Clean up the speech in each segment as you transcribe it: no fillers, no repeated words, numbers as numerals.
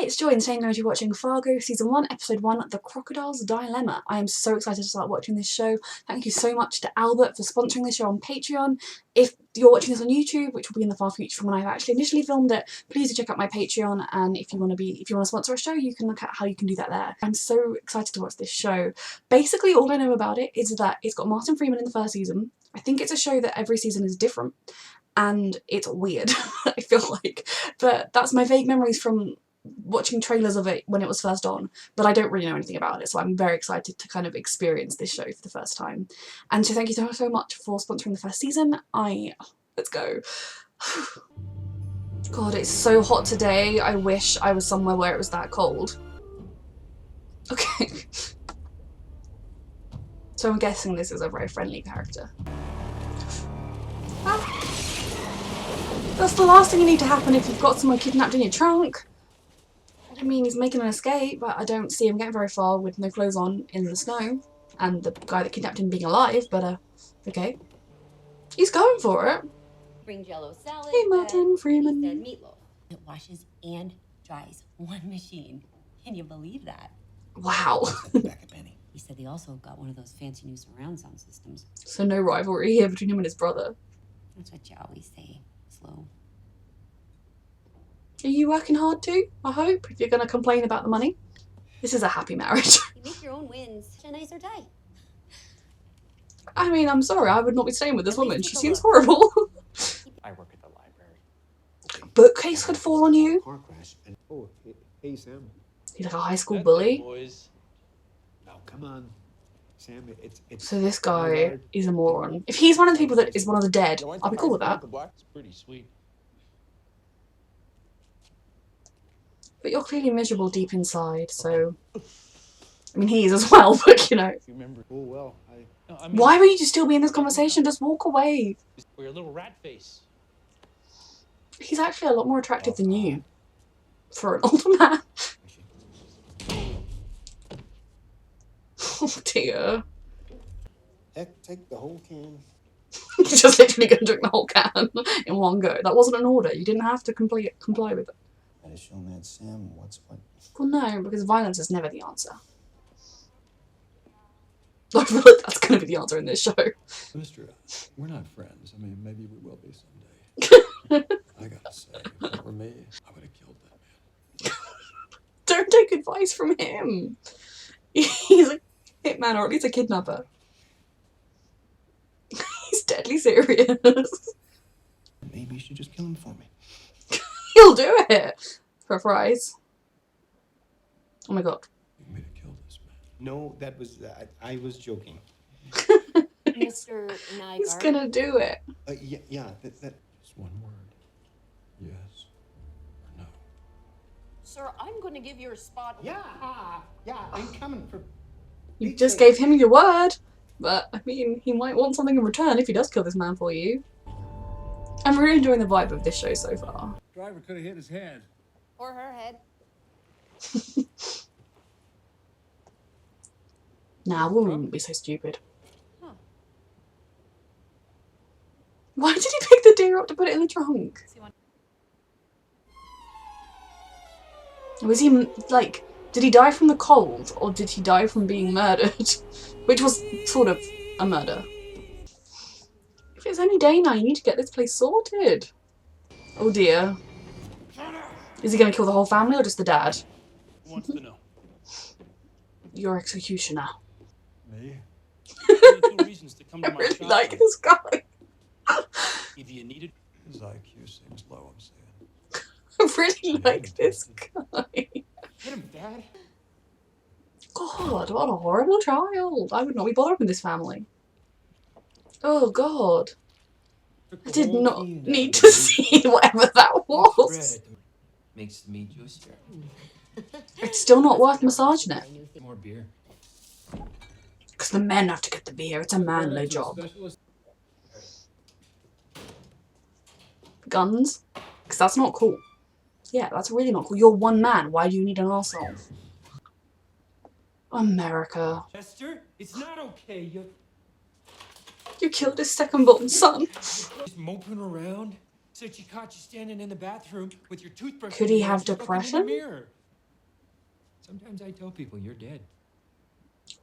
it's Joy, and today I'm going to be watching Fargo Season 1, Episode 1, The Crocodile's Dilemma. I am so excited to start watching this show. Thank you so much to Albert for sponsoring this show on Patreon. If you're watching this on YouTube, which will be in the far future from when I've actually initially filmed it, please do check out my Patreon, and if you want to sponsor a show, you can look at how you can do that there. I'm so excited to watch this show. Basically, all I know about it is that it's got Martin Freeman in the first season. I think it's a show that every season is different, and it's weird, I feel like. But that's my vague memories from watching trailers of it when it was first on, but I don't really know anything about it, so I'm very excited to kind of experience this show for the first time. And so thank you so much for sponsoring the first season. Let's go. God, it's so hot today. I wish I was somewhere where it was that cold. Okay. So I'm guessing this is a very friendly character. That's the last thing you need to happen if you've got someone kidnapped in your trunk. I mean, he's making an escape, but I don't see him getting very far with no clothes on in the snow. And the guy that kidnapped him being alive, but okay. He's going for it. Bring Jello salad. Hey, Martin Freeman. Meatloaf. It washes and dries one machine. Can you believe that? Wow. Back at Benny. He said they also got one of those fancy new surround sound systems. So no rivalry here between him and his brother. That's what you always say. Slow. Are you working hard too, I hope, if you're going to complain about the money? This is a happy marriage. You make your own wins. A nicer tie. I mean, I'm sorry, I would not be staying with this woman. She seems horrible. I work at the library. Bookcase could fall on you. Car crash and hey Sam. He's like a high school bully. Boys. No, come on. Sam, it's So this guy is a moron. If he's one of the people that is one of the dead, I'll be cool with that. It's pretty sweet. But you're clearly miserable deep inside, so... I mean, he is as well, but you know. You remember? Oh well, I mean, Why would you still be in this conversation? Just walk away. or your little rat face. He's actually a lot more attractive than you. For an older man. Oh dear. heck, take the whole can. He's just literally going to drink the whole can in one go. That wasn't an order. You didn't have to comply with it. Better show Mad Sam what's what. Well, no, because violence is never the answer. I feel like that's going to be the answer in this show. Mister, we're not friends. I mean, maybe we will be someday. I gotta say, if it were me, I would have killed that man. Don't take advice from him. He's a hitman, or at least a kidnapper. He's deadly serious. Maybe you should just kill him for me. He'll do it for a prize. Oh my god. You want me to kill this man? No, that was I was joking. Mr. Nygaard. He's gonna do it. Yeah, that. Just one word. Yes or no. Sir, I'm going to give you a spot. Yeah, I'm coming for. You just gave him your word. But, I mean, he might want something in return if he does kill this man for you. I'm really enjoying the vibe of this show so far. Driver could have hit his head. Or her head. Nah, we wouldn't be so stupid. Huh. Why did he pick the deer up to put it in the trunk? Was he, like, did he die from the cold, or did he die from being murdered? Which was sort of a murder. If it's only day now, you need to get this place sorted. Oh dear. Is he gonna kill the whole family or just the dad? Who wants to know? Your executioner. Me? Only two reasons to come I to my really shop. like this guy. If you needed, His IQ seems low, I'm saying. I really like this guy. Hit him, Dad. God, what a horrible child. I would not be bothered with this family. Oh God. I did not need to see whatever that was. Makes the meat juicier. It's still not worth massaging it. More beer. Because the men have to get the beer. It's a manly job. Guns? Because that's not cool. Yeah, that's really not cool. You're one man. Why do you need an arsehole? America. Chester, it's not okay. You killed his second-born son. Just moping around. Said she caught you standing in the bathroom with your toothbrush. Could in he your have hands, looking in the depression? mirror. Sometimes I tell people you're dead.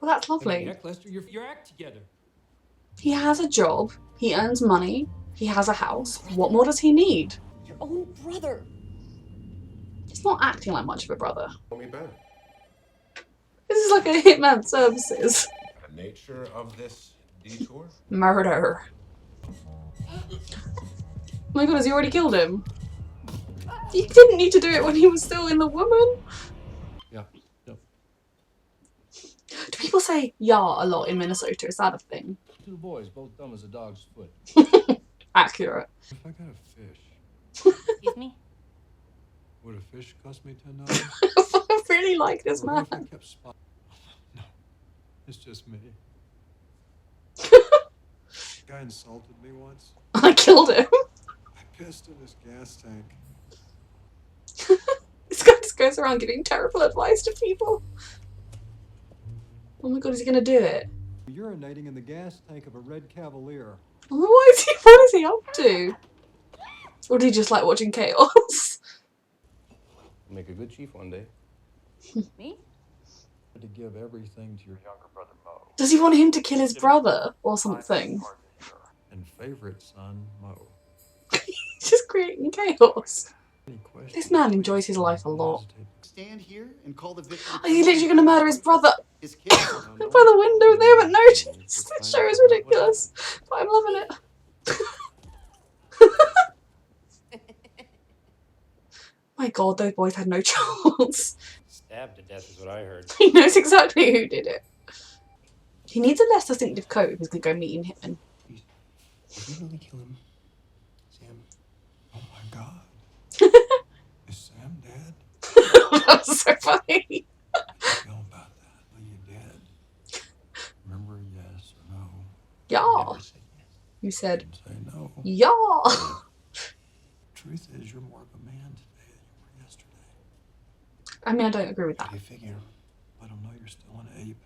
Well, that's I mean, lovely. heck, Lester, your act together. He has a job, he earns money, he has a house. What more does he need? Your own brother. He's not acting like much of a brother. Call me back. This is like a hitman services. The nature of this detour? Murder. Oh my god, has he already killed him? He didn't need to do it when he was still in the woman. Yeah. Yep. Do people say "ya" a lot in Minnesota? Is that a thing? 2 boys, both dumb as a dog's foot. Accurate. If I got a fish, Excuse me? would a fish cost me $10? I really like this Or what if I man. kept spot? No, it's just me. Guy insulted me once. I killed him. I pissed in his gas tank. This guy just goes around giving terrible advice to people. Oh my god, is he gonna do it? Urinating in the gas tank of a red Cavalier. What is he up to? Or did he just like watching chaos? Make a good chief one day. Me? To give everything to your younger brother Mo Does he want him to kill his brother or something? and favorite son Mo. He's just creating chaos. Any questions? This man enjoys his life a lot. Stand here and call the victim. Are you literally gonna murder his brother His kids. by the window and they haven't noticed? This show is ridiculous, but I'm loving it. My god, those boys had no chance. Stabbed to death is what I heard. He knows exactly who did it. He needs a less distinctive coat if he's gonna go meeting Hitman. Did you really kill him, Sam? Oh my God. Is Sam dead? That was so funny. How do you feel about that? Are you dead? Remember yes or no? Yeah. Never said yes. You said, Didn't say no. yeah. Truth is, you're more of a man today than you were yesterday. I mean, I don't agree with How that. do you figure? Let them know you're still an ape.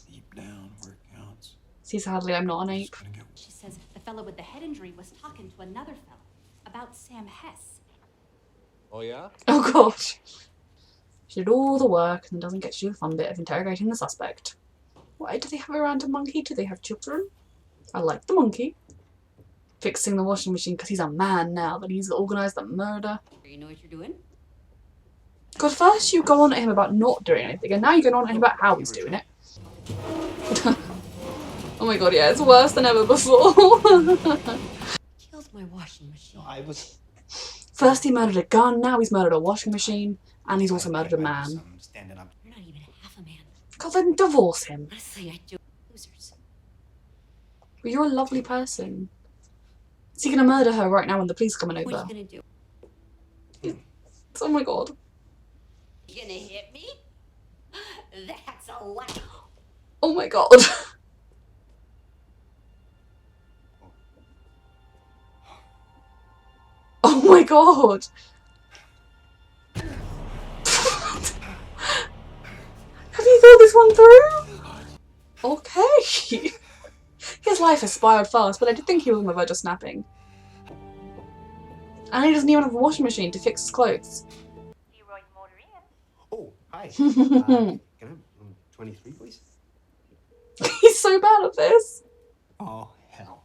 Deep down where it counts. See, sadly, I'm not an You're ape. just gonna get She says the fellow with the head injury was talking to another fellow about Sam Hess. Oh yeah? Oh gosh. She did all the work and then doesn't get to do the fun bit of interrogating the suspect. Why do they have a random monkey? Do they have children? I like the monkey. Fixing the washing machine because he's a man now that he's organised the murder. You know what you're doing? God, first you go on at him about not doing anything, and now you're going on at him about how he's doing it. Oh my god, yeah, it's worse than ever before. Killed my washing machine. No, I was. First he murdered a gun, now he's murdered a washing machine, and he's also murdered a man. I'm standing up. You're not even half a man. God, then divorce him. Honestly, I do. Losers. But you're a lovely person. Is he gonna murder her right now when the police are coming What are over? you gonna do? Oh my god. You gonna hit me? That's a lie. Oh my god. Oh my god. Have you thought this one through? Okay. His life has spiraled fast, but I did think he was on the verge of snapping. And he doesn't even have a washing machine to fix his clothes. Oh, hi. Can I have 23, please? He's so bad at this. Oh, hell.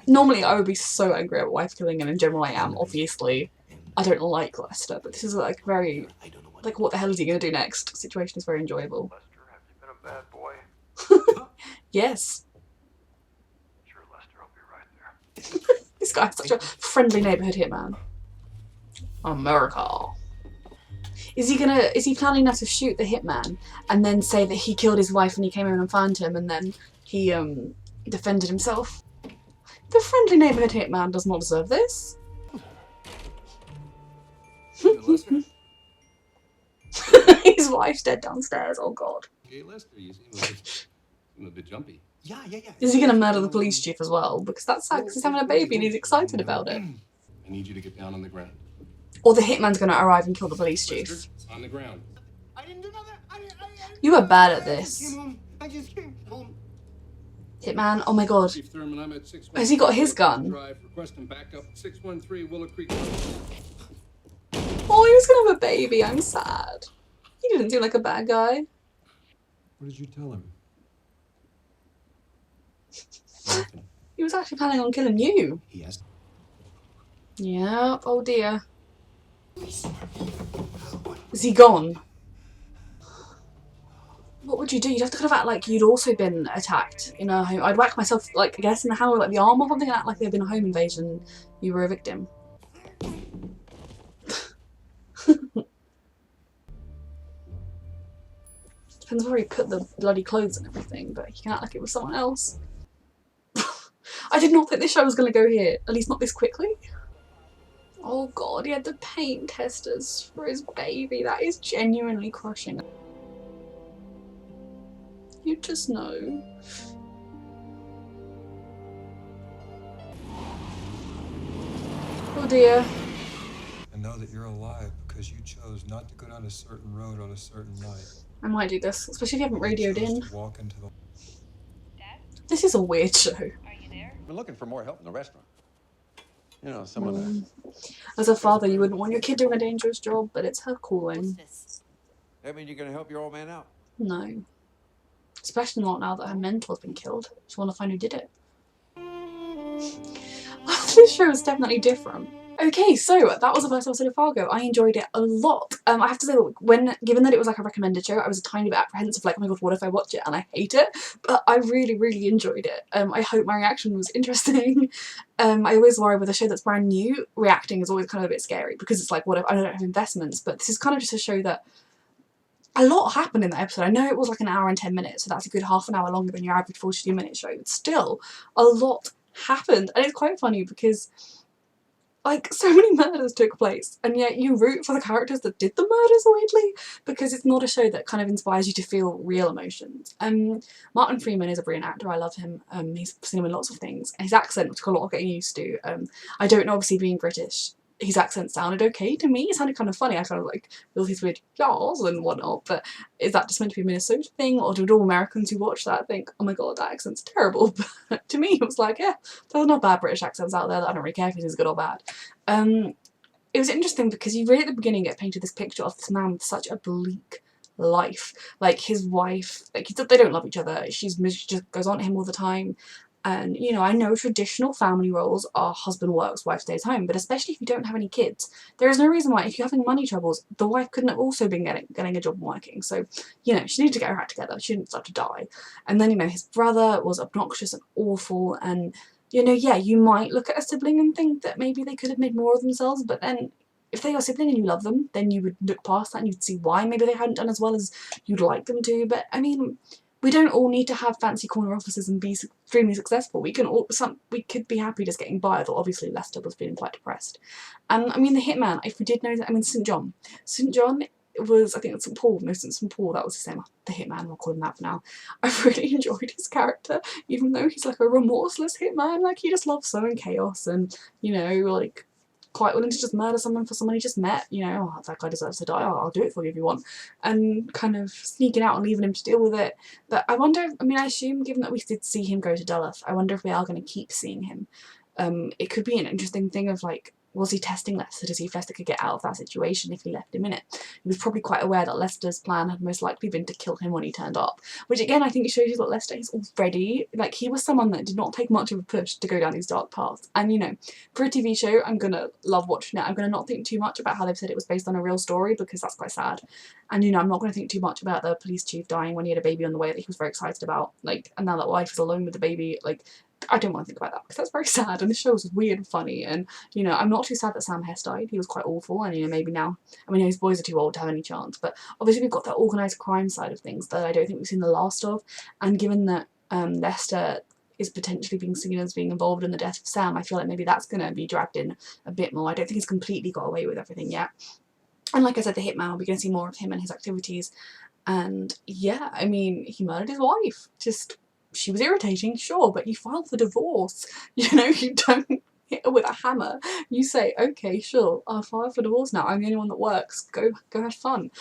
Normally I would be so angry at wife killing, and in general I am, obviously. I don't like Lester, but this is like very, I don't know what. like, what the hell is he going to do next? Situation is very enjoyable. Lester, have you been a bad boy? Yes. Sure, Lester, I'll be right there. This guy's such a friendly neighborhood hitman. America. Is he planning now to shoot the hitman and then say that he killed his wife and he came in and found him and then he defended himself? The friendly neighborhood hitman does not deserve this. Lester? His wife's dead downstairs, oh god. Hey, Lester, you seem a bit jumpy. Yeah. Is he gonna murder the police chief as well? Because that's sad, 'cause he's having a baby and he's excited about it. I need you to get down on the ground. Or the hitman's gonna arrive and kill the police chief. Lester, on the ground. I didn't do nothing. You are bad at I just this. came home. I just came home. Hitman, oh my god. Chief Thurman, I'm at 613 Has he got his gun? Drive, requesting backup 613 Willow Creek. Oh, he was gonna have a baby. I'm sad. He didn't seem like a bad guy. What did you tell him? Nothing. He was actually planning on killing you. He has. Yep. Oh dear. Is he gone? What would you do? You'd have to kind of act like you'd also been attacked in a home. I'd whack myself, like, I guess, in the hand with like the arm or something and act like there'd been a home invasion. You were a victim. Depends where he put the bloody clothes and everything, but he can act like it was someone else. I did not think this show was going to go here. At least not this quickly. Oh god, he had the paint testers for his baby. That is genuinely crushing. You just know. Oh dear. And know that you're alive because you chose not to go down a certain road on a certain night. I might do this, especially if you haven't radioed in. To walk into the... This is a weird show. We're looking for more help in the restaurant. You know, someone As a father, you wouldn't want your kid doing a dangerous job, but it's her calling. This. That mean you're gonna help your old man out? No. Especially not now that her mentor's been killed. Just want to find who did it. This show is definitely different. Okay, so that was the first episode of Fargo. I enjoyed it a lot. I have to say, given that it was like a recommended show, I was a tiny bit apprehensive, like, oh my god, what if I watch it and I hate it? But I really, really enjoyed it. I hope my reaction was interesting. I always worry with a show that's brand new, reacting is always kind of a bit scary because it's like, what if I don't have investments? But this is kind of just a show that a lot happened in that episode. I know it was like an hour and 10 minutes, so that's a good half an hour longer than your average 42-minute show, but still, a lot happened. And it's quite funny because, like, so many murders took place, and yet you root for the characters that did the murders, weirdly, because it's not a show that kind of inspires you to feel real emotions. Martin Freeman is a brilliant actor. I love him. He's seen him in lots of things. His accent took a lot of getting used to. I don't know, obviously being British, his accent sounded okay to me. It sounded kind of funny. I kind of like all these weird yaws and whatnot, but is that just meant to be a Minnesota thing, or did all Americans who watch that think, oh my god, that accent's terrible? But to me it was like, yeah, there's not bad British accents out there that I don't really care if it is good or bad. It was interesting because you really at the beginning get painted this picture of this man with such a bleak life. Like his wife, like they don't love each other. She just goes on to him all the time. And, you know, I know traditional family roles are husband works, wife stays home, but especially if you don't have any kids, there is no reason why, if you're having money troubles, the wife couldn't have also been getting a job and working. So, you know, she needed to get her act together. She didn't start to die. And then, you know, his brother was obnoxious and awful. And, you know, yeah, you might look at a sibling and think that maybe they could have made more of themselves, but then if they're your sibling and you love them, then you would look past that and you'd see why maybe they hadn't done as well as you'd like them to. But, I mean, we don't all need to have fancy corner offices and be extremely successful. We could be happy just getting by, although obviously Lester was feeling quite depressed. And I mean, the hitman, if we did know that, I mean, St. John was, I think it's St. Paul, no, St. Paul, that was his name, the hitman, we'll call him that for now. I really enjoyed his character, even though he's like a remorseless hitman, like he just loves sowing chaos and, you know, like, quite willing to just murder someone for someone he just met, you know, oh, that guy deserves to die, I'll do it for you if you want, and kind of sneaking out and leaving him to deal with it. But I wonder, I mean, I assume given that we did see him go to Duluth, I wonder if we are going to keep seeing him. It could be an interesting thing of like, was he testing Lester to see if Lester could get out of that situation if he left him in it? He was probably quite aware that Lester's plan had most likely been to kill him when he turned up, which again I think shows you that Lester is already, like, he was someone that did not take much of a push to go down these dark paths. And you know, for a TV show, I'm gonna love watching it. I'm gonna not think too much about how they've said it was based on a real story, because that's quite sad. And you know, I'm not gonna think too much about the police chief dying when he had a baby on the way that he was very excited about, like, and now that wife is alone with the baby, like, I don't want to think about that because that's very sad, and the show was weird and funny. And you know, I'm not too sad that Sam Hess died. He was quite awful, and you know, maybe now, I mean, his boys are too old to have any chance, but obviously we've got that organised crime side of things that I don't think we've seen the last of. And given that Lester is potentially being seen as being involved in the death of Sam, I feel like maybe that's going to be dragged in a bit more. I don't think he's completely got away with everything yet. And like I said, the hitman, we're going to see more of him and his activities. And yeah, I mean, he murdered his wife. Just, she was irritating, sure, but he filed for divorce. You know, you don't hit her with a hammer, you say, okay, sure, I'll file for divorce now. I'm the only one that works. Go have fun.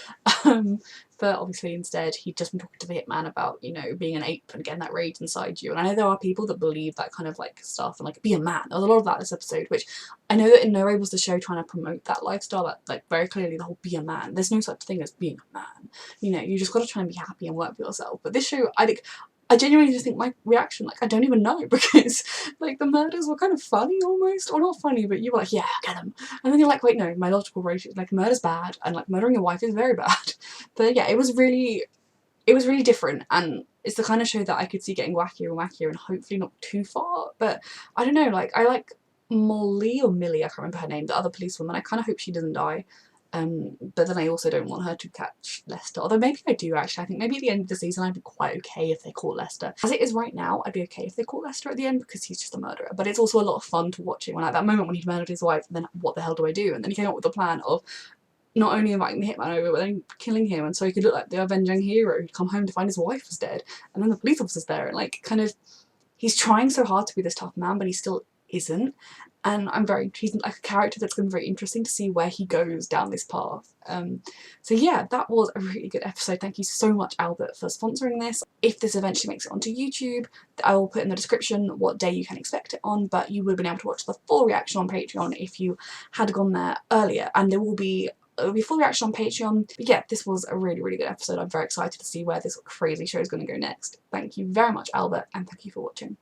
But obviously instead he'd just been talking to the hitman about, you know, being an ape and getting that rage inside you. And I know there are people that believe that kind of like stuff and like be a man. There was a lot of that in this episode, which I know that in no way was the show trying to promote that lifestyle, that like very clearly the whole be a man. There's no such thing as being a man. You know, you just got to try and be happy and work for yourself. But this show, I genuinely just think my reaction, like, I don't even know, because like the murders were kind of funny almost, or not funny, but you were like, yeah, get him. And then you're like, wait, no, my logical ratio is like murder's bad, and like murdering your wife is very bad. But yeah, it was really different, and it's the kind of show that I could see getting wackier and wackier and hopefully not too far. But I don't know, like I like Molly or Millie, I can't remember her name, the other policewoman. I kind of hope she doesn't die. But then I also don't want her to catch Lester, although maybe I do actually. I think maybe at the end of the season I'd be quite okay if they caught Lester. As it is right now, I'd be okay if they caught Lester at the end because he's just a murderer, but it's also a lot of fun to watch it when at that moment when he'd murdered his wife, then what the hell do I do? And then he came up with the plan of not only inviting the hitman over, but then killing him, and so he could look like the avenging hero who'd come home to find his wife was dead, and then the police officer's there, and like kind of he's trying so hard to be this tough man, but he still isn't. And he's like a character that's going to be very interesting to see where he goes down this path. So yeah, that was a really good episode. Thank you so much, Albert, for sponsoring this. If this eventually makes it onto YouTube, I will put in the description what day you can expect it on, but you would have been able to watch the full reaction on Patreon if you had gone there earlier, and it will be full reaction on Patreon. But yeah, this was a really, really good episode. I'm very excited to see where this crazy show is going to go next. Thank you very much, Albert, and thank you for watching.